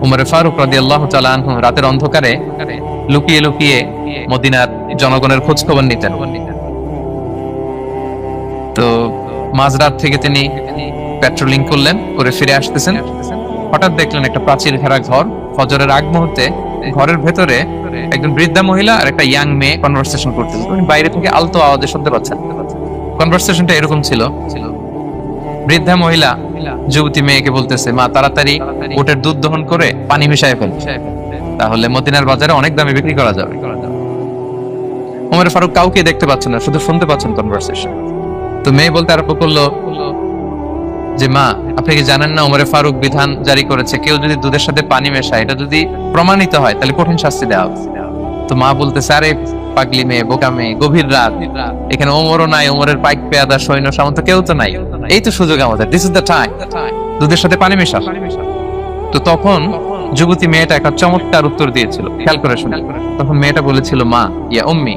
উমরে ফারুক রাদিয়াল্লাহু তাআলা আনহু রাতের অন্ধকারে লুকিয়ে লুকিয়ে মদিনার জনগণের খোঁজ খবর নিতেন। তো মাঝরাত থেকে তিনি পেট্রোলিং করলেন, করে ফিরে আসতেছেন, হঠাৎ দেখলেন একটা প্রাচীর ঘেরা ঘর। ফজরের আগ মুহূর্তে ঘরের ভেতরে একজন বৃদ্ধা মহিলা আর একটা ইয়াং মেয়ে কনভারসেশন করতেছে। উনি বাইরে থেকে আলতো আওয়াজে শুনতে পাচ্ছেন। কনভারসেশনটা এরকম ছিল, বৃদ্ধা মহিলা যুবতী মেয়েকে বলতেছে, মা তাড়াতাড়ি উটের দুধ দহন করে পানি মিশায় ফেল, তাহলে মদিনার বাজারে অনেক দামে বিক্রি করা যাবে। ওমর ফারুক কাউকে দেখতে পাচ্ছেন না, শুধু শুনতে পাচ্ছেন কনভারসেশন। তো মেয়ে বলতে আরম্ভ করলো যে, মা আপনি কি জানেন না ওমর ফারুক বিধান জারি করেছে, কেউ যদি দুধের সাথে পানি মেশায়, এটা যদি প্রমাণিত হয় তাহলে কঠিন শাস্তি দেওয়া হবে। তো মা বলতেছে, আরে পাগলি মেয়ে, বোকা মেয়ে, গভীর রাত, এখানে ওমরও নাই, ওমরের পাইক পেয়াদা সৈন্য সামন্ত কেউ তো নাই, এই তো সুযোগ আমাদের, দিস ইজ দ্য টাইম, দুধের সাথে পানি মেশা। তো তখন যুবতী মেয়েটা একটা চমৎকার উত্তর দিয়েছিল, খেয়াল করে শুনে। তখন মেয়েটা বলেছিল, মা ইয়া উম্মি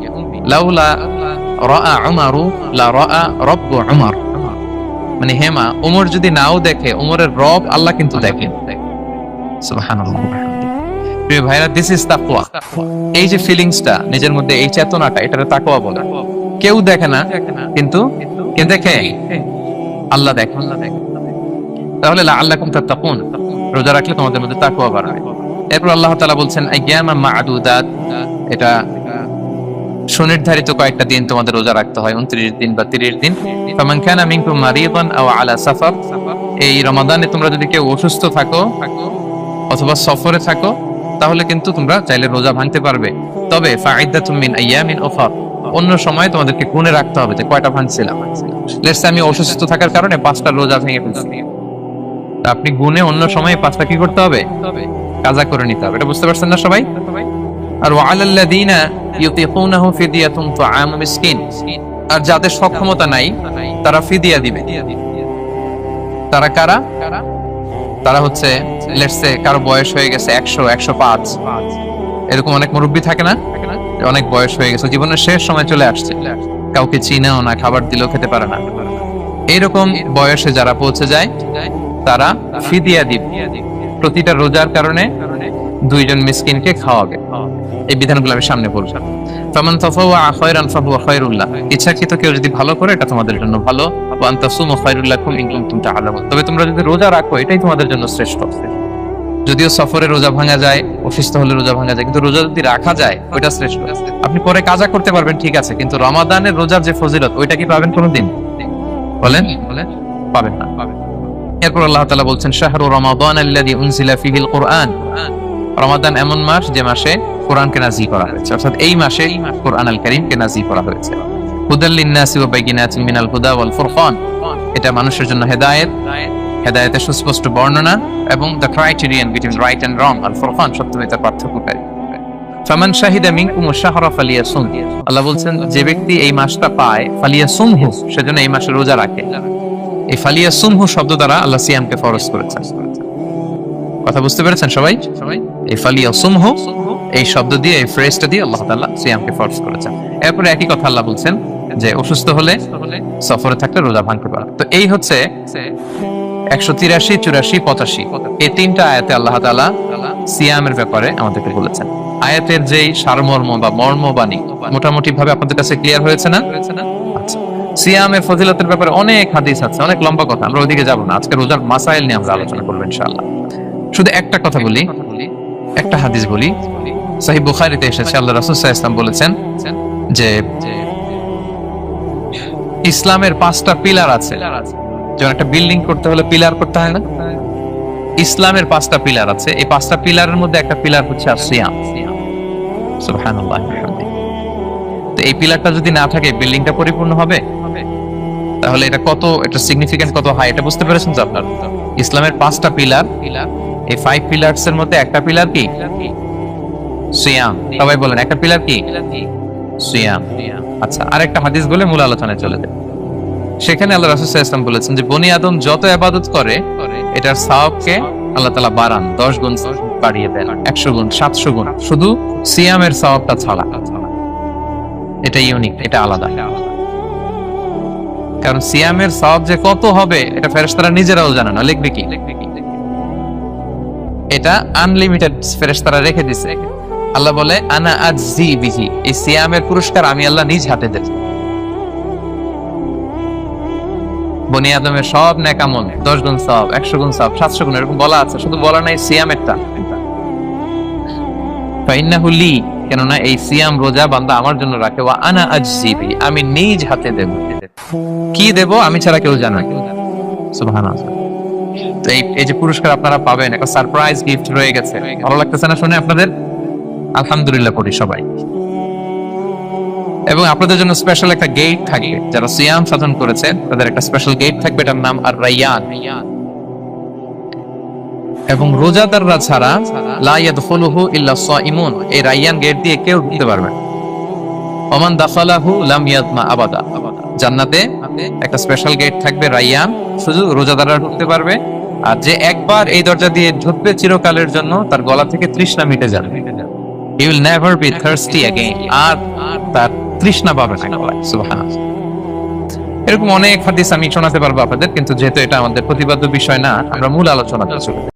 লাউলা রাআ উমারু লা রাআ রাব্বু উমর, মানে হে মা, ওমর যদি নাও দেখে, ওমরের রব আল্লাহ কিন্তু দেখেন। সুবহানাল্লাহ। প্রিয় ভাইরা, দিস ইজ তাকওয়া। এই যে ফিলিংসটা নিজের মধ্যে, এই চেতনাটা, এটারে তাকওয়া বলে। কেউ দেখে না, কিন্তু কে দেখে? আল্লাহ দেখে। তাহলে লাআল্লাকুম তাত্তাকুন, রোজা রাখলে তোমাদের মধ্যে তাকওয়া বাড়বে। এরপর আল্লাহ তাআলা বলছেন আইয়ামা মা'দুদাত, এটা সুনির্ধারিত কয়েকটা দিন তোমাদের রোজা রাখতে হয়, 29 দিন বা 30 দিন। ফামান কানা মিনকুম মারিদান আও আলা সাফার, এই রমাদানে তোমরা যদি কেউ অসুস্থ থাকো অথবা সফরে থাকো, তাহলে কিন্তু তোমরা চাইলে রোজা ভাঙতে পারবে। তবে ফাইদাতুম মিন আইয়ামিন উখর, অন্য সময় তোমাদেরকে গুণে রাখতে হবে যে কয়টা ভাঙছিলাম। লেটস সে আমি অসুস্থ থাকার কারণে 5টা রোজা ভেঙে ফেলছি, আপনি গুণে অন্য সময় 5টা কি করতে হবে? কাজা করে নিতে হবে। এটা বুঝতে পারছেন না সবাই? আর ওয়ালাল্লাযিনা ইউতিকুনাহু ফিদিয়াতুন তুআমু মিসকিন, আর যাদের সক্ষমতা নাই তারা ফিদিয়া দিবে। তারা কারা? তারা হচ্ছে লেটস সে কারো বয়স হয়ে গেছে 100, 105, এরকম অনেক মুরব্বি থাকে না, অনেক বয়স হয়ে গেছে, জীবনের শেষ সময় চলে আসছে, কাউকে চিনেও না, খাবার দিলেও খেতে পারে না, এইরকম বয়সে যারা পৌঁছে যায় তারা ফিদিয়া দিবে। প্রতিটা রোজার কারণে 2 জন মিসকিনকে খাওয়াবে। এই বিধানগুলো আমি সামনে বলবো। ফামান তাফাওয়া খায়রান ফাহুয়া খায়রুল লাহ, ইচ্ছাকৃত কেউ যদি ভালো করে এটা তোমাদের জন্য ভালো। ওয়া আন তাসুমু খায়রুল লাকুম ইন কুনতুম তা'লামুন, তবে তোমরা যদি রোজা রাখো এটাই তোমাদের জন্য শ্রেষ্ঠ। যদিও সফরে রোজা ভাঙা যায়, অসুস্থ হলে রোজা ভাঙা যায়, কিন্তু রোজা যদি রাখা যায় ওইটা শ্রেষ্ঠ। আপনি পরে কাজা করতে পারবেন, ঠিক আছে, কিন্তু রমাদানের রোজার যে ফজিলত ওইটা কি পাবেন কোনোদিন? বলেন, পাবেন না। এরপর আল্লাহ তাআলা বলছেন শাহরু রমাদান আল্লাযী উনজিলা ফীহিল কুরআন, রমাদান এমন মাস যে মাসে কোরআনকে নাযিল করা হয়েছে, অর্থাৎ এই মাসে কোরআন আল কারীমকে নাযিল করা হয়েছে। হুদাল লিন-নাসি ওয়া বাইয়িনাতিন মিনাল হুদা ওয়াল ফুরকান, এটা মানুষের জন্য হেদায়েত, হেদায়েতের সুস্পষ্ট বর্ণনা, এবং the criterion between right and wrong, আল ফুরকান সত্যমিথ্যার পার্থক্যকারী। ফামান শাহিদা মিনকুম আশ-শাহরা ফালিয়াসুম, আল্লাহ বলছেন যে ব্যক্তি এই মাসটা পায় ফালিয়াসুমহু, সেজন্য এই মাসে রোজা রাখে। এই ফালিয়াসুমহু শব্দ দ্বারা আল্লাহ সিয়ামকে ফরজ করেছেন। কথা বুঝতে পেরেছেন সবাই? এই ফালিয়াসুমহু এই শব্দ দিয়ে, এই ফ্রেজটা দিয়ে আল্লাহ তাআলা সিয়ামকে ফরজ করেছেন। এরপরে একই কথা আল্লাহ বলছেন যে অসুস্থ হলে, সফরে থাকলে রোজা ভাঙতে পারে। তো এই হচ্ছে 183, 84, 85 এই 3টা আয়াতে আল্লাহ তাআলা সিয়ামের ব্যাপারে আমাদেরকে বলেছেন। আয়াতের যেই সারমর্ম বা মর্মবাণী মোটামুটি ভাবে আপনাদের কাছে ক্লিয়ার হয়েছে না? আচ্ছা, সিয়ামের ফজিলতের ব্যাপারে অনেক হাদিস আছে, অনেক লম্বা কথা, আমরা ওইদিকে যাব না। আজকে রোজার মাসাইল নিয়ে আমরা আলোচনা করব ইনশাআল্লাহ। শুধু একটা কথা বলি, একটা হাদিস বলি। সহিহ বুখারীতে এসেছে, আল্লাহ রাসূল সাল্লাল্লাহু আলাইহি ওয়াসাল্লাম বলেছেন যে ইসলামের 5টা পিলার আছে। যেমন একটা বিল্ডিং করতে হলে পিলার করতে হয় না, ইসলামের 5টা পিলার আছে। এই 5টা পিলারের মধ্যে একটা পিলার হচ্ছে সিয়াম। সুবহানাল্লাহ। তো এই পিলারটা যদি না থাকে বিল্ডিংটা পরিপূর্ণ হবে? তাহলে এটা কত, এটা সিগনিফিকেন্ট কত হাই, এটা বুঝতে পেরেছেন তো আপনারা? ইসলামের 5টা পিলার, এই 5 পিলারস এর মধ্যে একটা পিলার কি? সিয়াম। সবাই বলেন, একটা পিলার কি? সিয়াম। আচ্ছা, আরেকটা হাদিস বলে মূল আলোচনায় চলে যায়। সেখানে আল্লাহ রাসূল সাল্লাল্লাহু আলাইহি ওয়াসাল্লাম বলেছেন যে বনি আদম যত ইবাদত করে এটার সওয়াবকে আল্লাহ তাআলা বাড়ান, 10 গুণ বাড়িয়ে দেন, 100 গুণ, 700 গুণ, শুধু সিয়ামের সওয়াবটা ছাড়া। এটা ইউনিক, এটা আলাদা। কারণ সিয়ামের সওয়াব যে কত হবে এটা ফেরেশতারা নিজেরাও জানে না, লিখবে কি? এটা আনলিমিটেড ফেরেশতারা রেখে দিছে। আল্লাহ বলে আনা আজজি বিহি, এই সিয়ামের পুরস্কার আমি আল্লাহ নিজ হাতে দেব। বনি আদমের সব নেক আমল 10 গুণ সওয়াব, 100 গুণ সওয়াব, 700 গুণ এরকম বলা আছে, শুধু বলা নাই সিয়ামেরটা। ফাইন্নাহু লি, কেননা এই সিয়াম রোজা বান্দা আমার জন্য রাখে, ওয়া আনা আজজি বিহি, আমি নিজ হাতে দেব। কি দেব আমি ছাড়া কেউ জানে না। সুবহানাল্লাহ। তো এই যে পুরস্কার আপনারা পাবেন, একটা সারপ্রাইজ গিফট রয়ে গেছে। ভালো লাগতেছে না শুনে আপনাদের? আলহামদুলিল্লাহ করি সবাই। এবং আপনাদের জন্য স্পেশাল একটা গেট থাকবে, যারা সিয়াম সাধন করেছে তাদের একটা স্পেশাল গেট থাকবে, এটার নাম আর রাইয়ান। এবং রোজাদাররা ছাড়া লা ইয়াদখুলুহু ইল্লা সাইমুন, এই রাইয়ান গেট দিয়ে কেউ ঢুকতে পারবে না। ওমান দাখালাহু লাম ইয়াদমা আবাদা, জান্নাতে একটা স্পেশাল গেট থাকবে রাইয়ান, শুধু রোজাদাররা ঢুকতে পারবে। আর যে একবার এই দরজা দিয়ে ঢুকবে চিরকালের জন্য তার গলা থেকে তৃষ্ণা মিটে যাবে। He will never be thirsty again, আর তার তৃষ্ণা পাবে না গলায়। সুবহানাল্লাহ। এরকম অনেক হাদিস আমি শোনাতে পারবো আপনাদের, কিন্তু যেহেতু এটা আমাদের প্রতিপাদ্য বিষয় না, আমরা মূল আলোচনাতে চলে যাই।